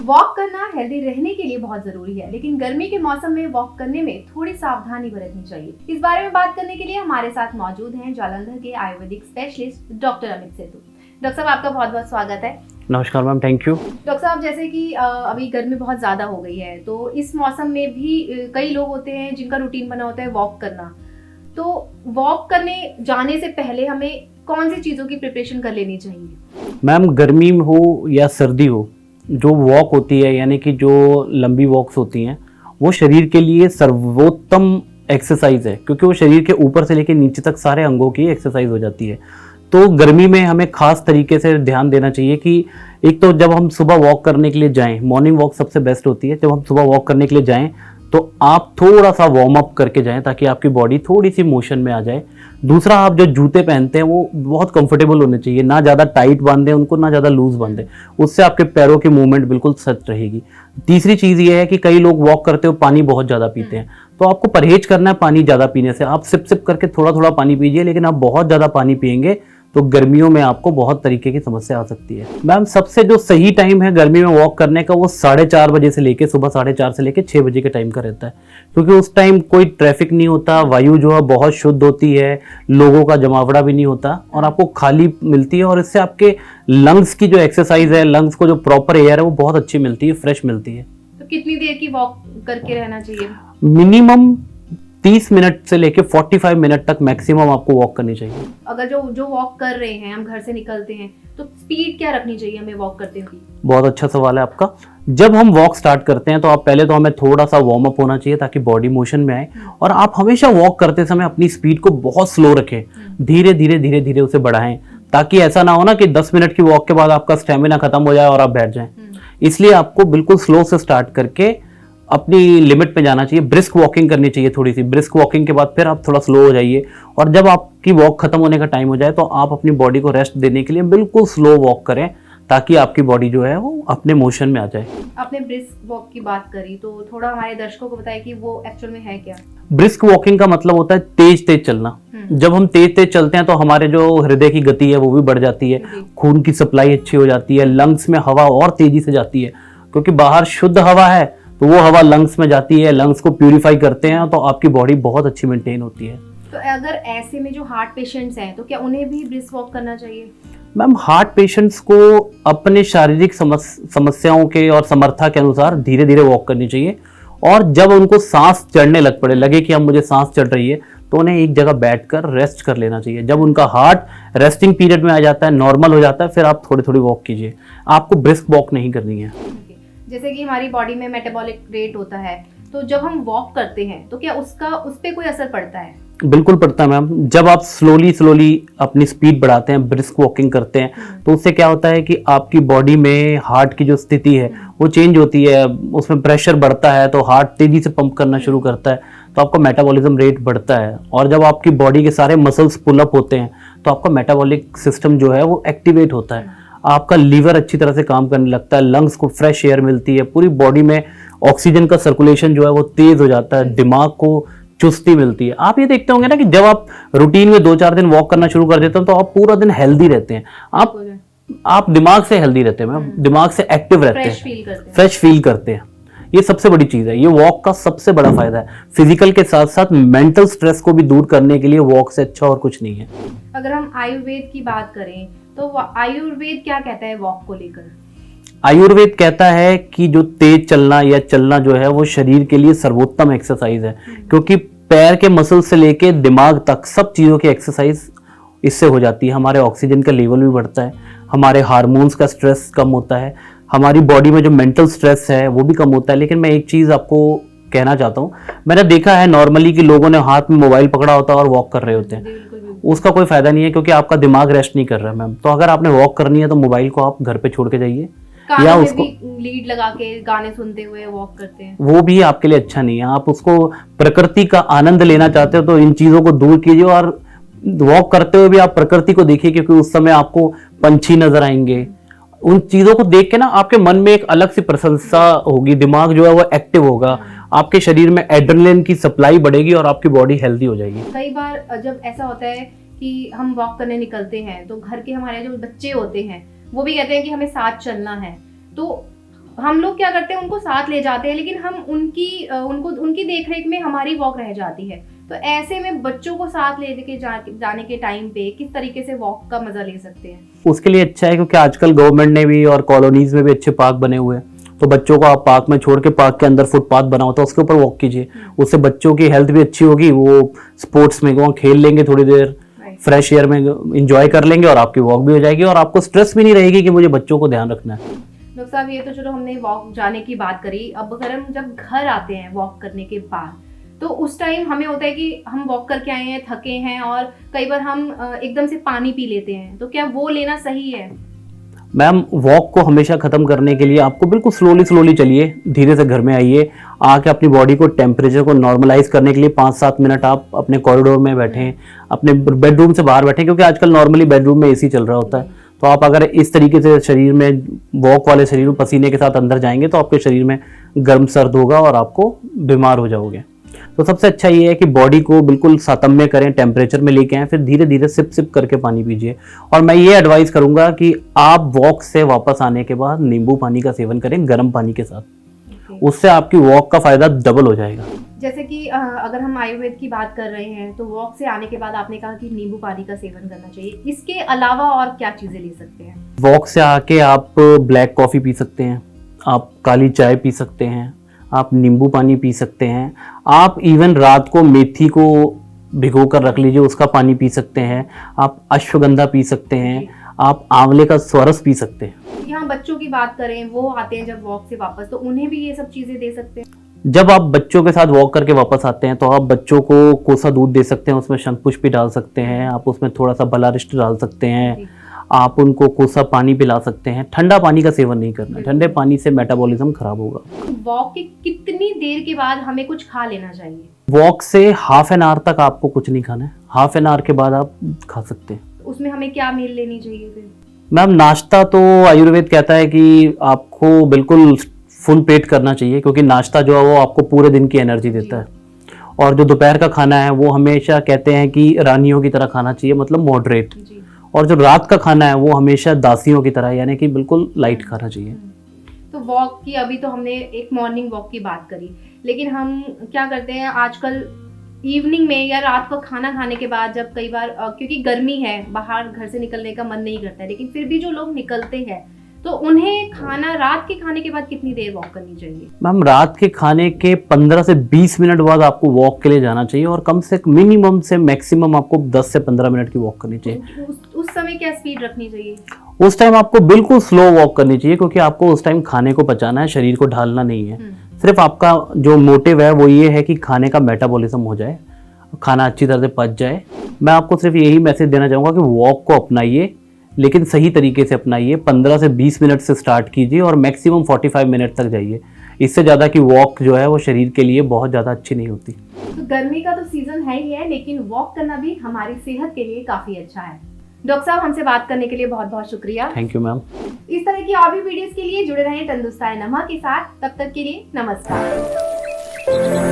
Walk करना healthy रहने के लिए बहुत जरूरी है, लेकिन गर्मी के मौसम में वॉक करने में थोड़ी सावधानी बरतनी चाहिए। इस बारे में बात करने के लिए हमारे साथ मौजूद हैं जालंधर के आयुर्वेदिक स्पेशलिस्ट डॉक्टर अमित सेतु। डॉक्टर साहब, आपका बहुत बहुत स्वागत है। नमस्कार मैम, थैंक यू। डॉक्टर साहब, जैसे कि अभी गर्मी बहुत ज़्यादा हो गई है, तो इस मौसम में भी कई लोग होते हैं जिनका रूटीन बना होता है वॉक करना। तो वॉक करने जाने से पहले हमें कौन सी चीज़ों की प्रिपरेशन कर लेनी चाहिए? मैम, गर्मी हो या सर्दी हो, जो वॉक होती है यानी कि जो लंबी वॉक्स होती हैं वो शरीर के लिए सर्वोत्तम एक्सरसाइज है, क्योंकि वो शरीर के ऊपर से लेकर नीचे तक सारे अंगों की एक्सरसाइज हो जाती है। तो गर्मी में हमें खास तरीके से ध्यान देना चाहिए कि एक तो जब हम सुबह वॉक करने के लिए जाएं, मॉर्निंग वॉक सबसे बेस्ट होती है। जब हम सुबह वॉक करने के लिए जाएं तो आप थोड़ा सा वार्म अप करके जाएं ताकि आपकी बॉडी थोड़ी सी मोशन में आ जाए। दूसरा, आप जो जूते पहनते हैं वो बहुत कंफर्टेबल होने चाहिए, ना ज़्यादा टाइट बांधें उनको, ना ज़्यादा लूज बांधें, उससे आपके पैरों की मूवमेंट बिल्कुल सच रहेगी। तीसरी चीज़ ये है कि कई लोग वॉक करते हुए पानी बहुत ज़्यादा पीते हैं, तो आपको परहेज करना है पानी ज़्यादा पीने से। आप सिप सिप करके थोड़ा थोड़ा पानी पीजिए, लेकिन आप बहुत ज़्यादा पानी पिएंगे तो गर्मियों में आपको बहुत तरीके की समस्या आ सकती है। मैम, सबसे जो सही टाइम है गर्मी में वॉक करने का वो 4:30 बजे से लेके सुबह 4:30 से लेके 6 बजे के टाइम का रहता है, क्योंकि उस टाइम कोई ट्रैफिक नहीं होता, वायु जो है बहुत शुद्ध होती है, लोगों का जमावड़ा भी नहीं होता और आपको खाली मिलती है। और इससे आपके लंग्स की जो एक्सरसाइज है, लंग्स को जो प्रॉपर एयर है वो बहुत अच्छी मिलती है, फ्रेश मिलती है। तो कितनी देर की वॉक करके रहना चाहिए? मिनिमम 30 मिनट से लेके 45 मिनट तक मैक्सिमम आपको वॉक करनी चाहिए। अगर जो वॉक कर रहे हैं, हम घर से निकलते हैं, तो स्पीड क्या रखनी चाहिए हमें वॉक करते हुए? बहुत अच्छा सवाल है आपका। जब हम वॉक स्टार्ट करते हैं तो आप पहले तो हमें थोड़ा सा वार्म अप होना चाहिए ताकि बॉडी मोशन में आए, और आप हमेशा वॉक करते समय अपनी स्पीड को बहुत स्लो रखें, धीरे धीरे धीरे धीरे उसे बढ़ाएं, ताकि ऐसा ना हो ना कि 10 मिनट की वॉक के बाद आपका स्टेमिना खत्म हो जाए और आप बैठ जाएं। इसलिए आपको बिल्कुल स्लो से स्टार्ट करके अपनी लिमिट पे जाना चाहिए। ब्रिस्क वॉकिंग करनी चाहिए, थोड़ी सी ब्रिस्क वॉकिंग के बाद फिर आप थोड़ा स्लो हो जाइए, और जब आपकी वॉक खत्म होने का टाइम हो जाए तो आप अपनी बॉडी को रेस्ट देने के लिए बिल्कुल स्लो वॉक करें, ताकि आपकी बॉडी जो है वो अपने मोशन में आ जाए। आपने ब्रिस्क वॉक की बात करी, तो थोड़ा हमारे दर्शकों को बताइए कि वो एक्चुअल में है क्या? ब्रिस्क वॉकिंग का मतलब होता है तेज तेज चलना। जब हम तेज तेज चलते हैं तो हमारे जो हृदय की गति है वो भी बढ़ जाती है, खून की सप्लाई अच्छी हो जाती है, लंग्स में हवा और तेजी से जाती है, क्योंकि बाहर शुद्ध हवा है तो वो हवा लंग्स में जाती है, लंग्स को प्यूरिफाई करते हैं, तो आपकी बॉडी बहुत अच्छी मेंटेन होती है। तो अगर ऐसे में जो हार्ट पेशेंट्स हैं, तो क्या उन्हें भी ब्रिस्क वॉक करना चाहिए? मैम, हार्ट पेशेंट्स को अपने शारीरिक समस्याओं के और समर्था के अनुसार धीरे धीरे वॉक करनी चाहिए, और जब उनको सांस चढ़ने लगे कि अब मुझे सांस चढ़ रही है, तो उन्हें एक जगह बैठकर रेस्ट कर लेना चाहिए। जब उनका हार्ट रेस्टिंग पीरियड में आ जाता है, नॉर्मल हो जाता है, फिर आप थोड़ी थोड़ी वॉक कीजिए। आपको ब्रिस्क वॉक नहीं करनी है। जैसे कि हमारी बॉडी में मेटाबॉलिक रेट होता है, तो जब हम वॉक करते हैं तो क्या उस पे कोई असर पड़ता है? बिल्कुल पड़ता है मैम। जब आप स्लोली अपनी स्पीड बढ़ाते हैं, ब्रिस्क वॉकिंग करते हैं, तो उससे क्या होता है कि आपकी बॉडी में हार्ट की जो स्थिति है वो चेंज होती है, उसमें प्रेशर बढ़ता है, तो हार्ट तेजी से पंप करना शुरू करता है, तो आपका मेटाबॉलिज्म रेट बढ़ता है। और जब आपकी बॉडी के सारे मसल्स पुल अप होते हैं तो आपका मेटाबॉलिक सिस्टम जो है वो एक्टिवेट होता है, आपका लीवर अच्छी तरह से काम करने लगता है, लंग्स को फ्रेश एयर मिलती है, पूरी बॉडी में ऑक्सीजन का सर्कुलेशन जो है वो तेज हो जाता है, दिमाग को चुस्ती मिलती है। आप ये देखते होंगे ना कि जब आप रूटीन में 2-4 दिन वॉक करना शुरू कर देते हो तो आप पूरा दिन हेल्दी रहते हैं, आप दिमाग से हेल्दी रहते हैं मैम, दिमाग से एक्टिव रहते हैं, फ्रेश फील करते हैं। ये सबसे बड़ी चीज है, ये वॉक का सबसे बड़ा फायदा है। फिजिकल के साथ साथ मेंटल स्ट्रेस को भी दूर करने के लिए वॉक से अच्छा और कुछ नहीं है। अगर हम आयुर्वेद की बात करें तो आयुर्वेद क्या कहता है वॉक को लेकर? आयुर्वेद कहता है कि जो तेज चलना या चलना जो है वो शरीर के लिए सर्वोत्तम एक्सरसाइज है, क्योंकि पैर के मसल से लेके दिमाग तक सब चीज़ों की एक्सरसाइज इससे हो जाती है। हमारे ऑक्सीजन का लेवल भी बढ़ता है, हमारे हार्मोन्स का स्ट्रेस कम होता है, हमारी बॉडी में जो मेंटल स्ट्रेस है वो भी कम होता है। लेकिन मैं एक चीज़ आपको कहना चाहता हूँ, मैंने देखा है नॉर्मली कि लोगों ने हाथ में मोबाइल पकड़ा होता है और वॉक कर रहे होते हैं, उसका कोई फायदा नहीं है, क्योंकि आपका दिमाग रेस्ट नहीं कर रहा है मैम। तो अगर आपने वॉक करनी है तो मोबाइल को आप घर पे छोड़ के जाइए, या उसको लीड लगा के गाने सुनते हुए वॉक करते हैं, वो भी आपके लिए अच्छा नहीं है। आप उसको प्रकृति का आनंद लेना चाहते हो तो इन चीजों को दूर कीजिए, और वॉक करते हुए भी आप प्रकृति को देखिए, क्योंकि उस समय आपको पंछी नजर आएंगे। उन चीजों को देख के ना आपके मन में एक अलग सी प्रशंसा होगी, दिमाग जो है वो एक्टिव होगा, आपके शरीर में एड्रेनलिन की सप्लाई बढ़ेगी और आपकी बॉडी हेल्दी हो जाएगी। कई बार जब ऐसा होता है कि हम वॉक करने निकलते हैं तो घर के हमारे जो बच्चे होते हैं वो भी कहते हैं कि हमें साथ चलना है, तो हम लोग क्या करते हैं, उनको साथ ले जाते हैं, लेकिन हम उनकी देखरेख में हमारी वॉक रह जाती है। तो ऐसे में बच्चों को साथ लेके जाने के टाइम पे किस तरीके से वॉक का मजा ले सकते हैं? उसके लिए अच्छा है, क्योंकि आजकल गवर्नमेंट ने भी और कॉलोनीज में भी अच्छे पार्क बने हुए हैं, तो बच्चों को आप पार्क में छोड़ के पार्क के अंदर फुटपाथ बना होता है, उसके ऊपर वॉक कीजिए। उससे बच्चों की हेल्थ भी अच्छी होगी, वो स्पोर्ट्स में वहाँ खेल लेंगे, थोड़ी देर फ्रेश एयर में इंजॉय कर लेंगे और आपकी वॉक भी हो जाएगी और आपको स्ट्रेस भी नहीं रहेगी कि मुझे बच्चों को ध्यान रखना है। डॉक्टर साहब, ये तो चलो हमने वॉक जाने की बात करी। अब अगर हम जब घर आते हैं वॉक करने के बाद, तो उस टाइम हमें होता है कि हम वॉक करके आए हैं, थके हैं, और कई बार हम एकदम से पानी पी लेते हैं, तो क्या वो लेना सही है? मैम, वॉक को हमेशा खत्म करने के लिए आपको बिल्कुल स्लोली चलिए, धीरे से घर में आइए, आके अपनी बॉडी को टेम्परेचर को नॉर्मलाइज करने के लिए 5-7 मिनट आप अपने कॉरिडोर में बैठें, अपने बेडरूम से बाहर बैठें, क्योंकि आजकल नॉर्मली बेडरूम में एसी चल रहा होता है। तो आप अगर इस तरीके से शरीर में वॉक वाले शरीर में पसीने के साथ अंदर जाएंगे तो आपके शरीर में गर्म सर्द होगा और आपको बीमार हो जाओगे। तो सबसे अच्छा ये है कि बॉडी को बिल्कुल सातम्य करें, टेम्परेचर में लेके आएं, फिर धीरे धीरे सिप करके पानी पीजिए। और मैं ये एडवाइस करूंगा कि आप वॉक से वापस आने के बाद नींबू पानी का सेवन करें गर्म पानी के साथ। उससे आपकी वॉक का फायदा डबल हो जाएगा। जैसे कि अगर हम आयुर्वेद की बात कर रहे हैं, तो वॉक से आने के बाद आपने कहा कि नींबू पानी का सेवन करना चाहिए, इसके अलावा और क्या चीजें ले सकते हैं? वॉक से आके आप ब्लैक कॉफी पी सकते हैं, आप काली चाय पी सकते हैं, आप नींबू पानी पी सकते हैं, आप इवन रात को मेथी को भिगो कर रख लीजिए, उसका पानी पी सकते हैं, आप अश्वगंधा पी सकते हैं, आप आंवले का स्वारस पी सकते हैं। यहाँ बच्चों की बात करें, वो आते हैं जब वॉक से वापस, तो उन्हें भी ये सब चीजें दे सकते हैं? जब आप बच्चों के साथ वॉक करके वापस आते हैं तो आप बच्चों को कोसा दूध दे सकते हैं, उसमें शंखपुष्पी डाल सकते हैं, आप उसमें थोड़ा सा बलारिष्ट डाल सकते हैं, आप उनको कोसा पानी पिला सकते हैं। ठंडा पानी का सेवन नहीं करना, ठंडे पानी से मेटाबॉलिज्म खराब होगा। वॉक की कितनी देर के बाद हमें कुछ खा लेना चाहिए? वॉक से हाफ एन आवर तक आपको कुछ नहीं खाना है, हाफ एन आवर के बाद आप खा सकते हैं। उसमें हमें क्या मील लेनी चाहिए फिर? मैम, नाश्ता तो आयुर्वेद कहता है कि आपको बिल्कुल फुल पेट करना चाहिए, क्योंकि नाश्ता जो है वो आपको पूरे दिन की एनर्जी देता है। और जो दोपहर का खाना है वो हमेशा कहते हैं कि रानियों की तरह खाना चाहिए, मतलब मॉडरेट। और जो रात का खाना है वो हमेशा दासियों की तरह, यानी कि बिल्कुल लाइट खाना चाहिए। तो वॉक की अभी तो हमने एक मॉर्निंग वॉक की बात करी, लेकिन हम क्या करते हैं आजकल इवनिंग में या रात को खाना खाने के बाद, जब कई बार क्योंकि गर्मी है, बाहर घर से निकलने का मन नहीं करता है, लेकिन फिर भी जो लोग निकलते हैं, तो उन्हें रात के खाने के बाद कितनी देर वॉक करनी चाहिए? मैम, रात के खाने के 15 से 20 मिनट बाद आपको वॉक के लिए जाना चाहिए, और कम से मिनिमम से मैक्सिमम आपको 10 से 15 मिनट की वॉक करनी चाहिए। उस समय क्या स्पीड रखनी चाहिए? उस टाइम आपको बिल्कुल स्लो वॉक करनी चाहिए, क्योंकि आपको उस टाइम खाने को पचाना है, शरीर को ढालना नहीं है। सिर्फ आपका जो मोटिव है वो ये है कि खाने का मेटाबॉलिज्म हो जाए, खाना अच्छी तरह से पच जाए। मैं आपको सिर्फ यही मैसेज देना चाहूँगा कि वॉक को अपनाइए, लेकिन सही तरीके से अपनाइए। 15 से 20 मिनट से स्टार्ट कीजिए और मैक्सिमम 45 मिनट तक जाइए। इससे ज़्यादा की वॉक जो है वो शरीर के लिए बहुत ज़्यादा अच्छी नहीं होती। तो गर्मी का तो सीजन है ही है, लेकिन वॉक करना भी हमारी सेहत के लिए काफ़ी अच्छा है। डॉक्टर साहब, हमसे बात करने के लिए बहुत बहुत शुक्रिया। Thank you ma'am. इस तरह की और भी वीडियोस के लिए जुड़े रहें तंदुरुस्ताए नमा के साथ। तब तक के लिए नमस्कार।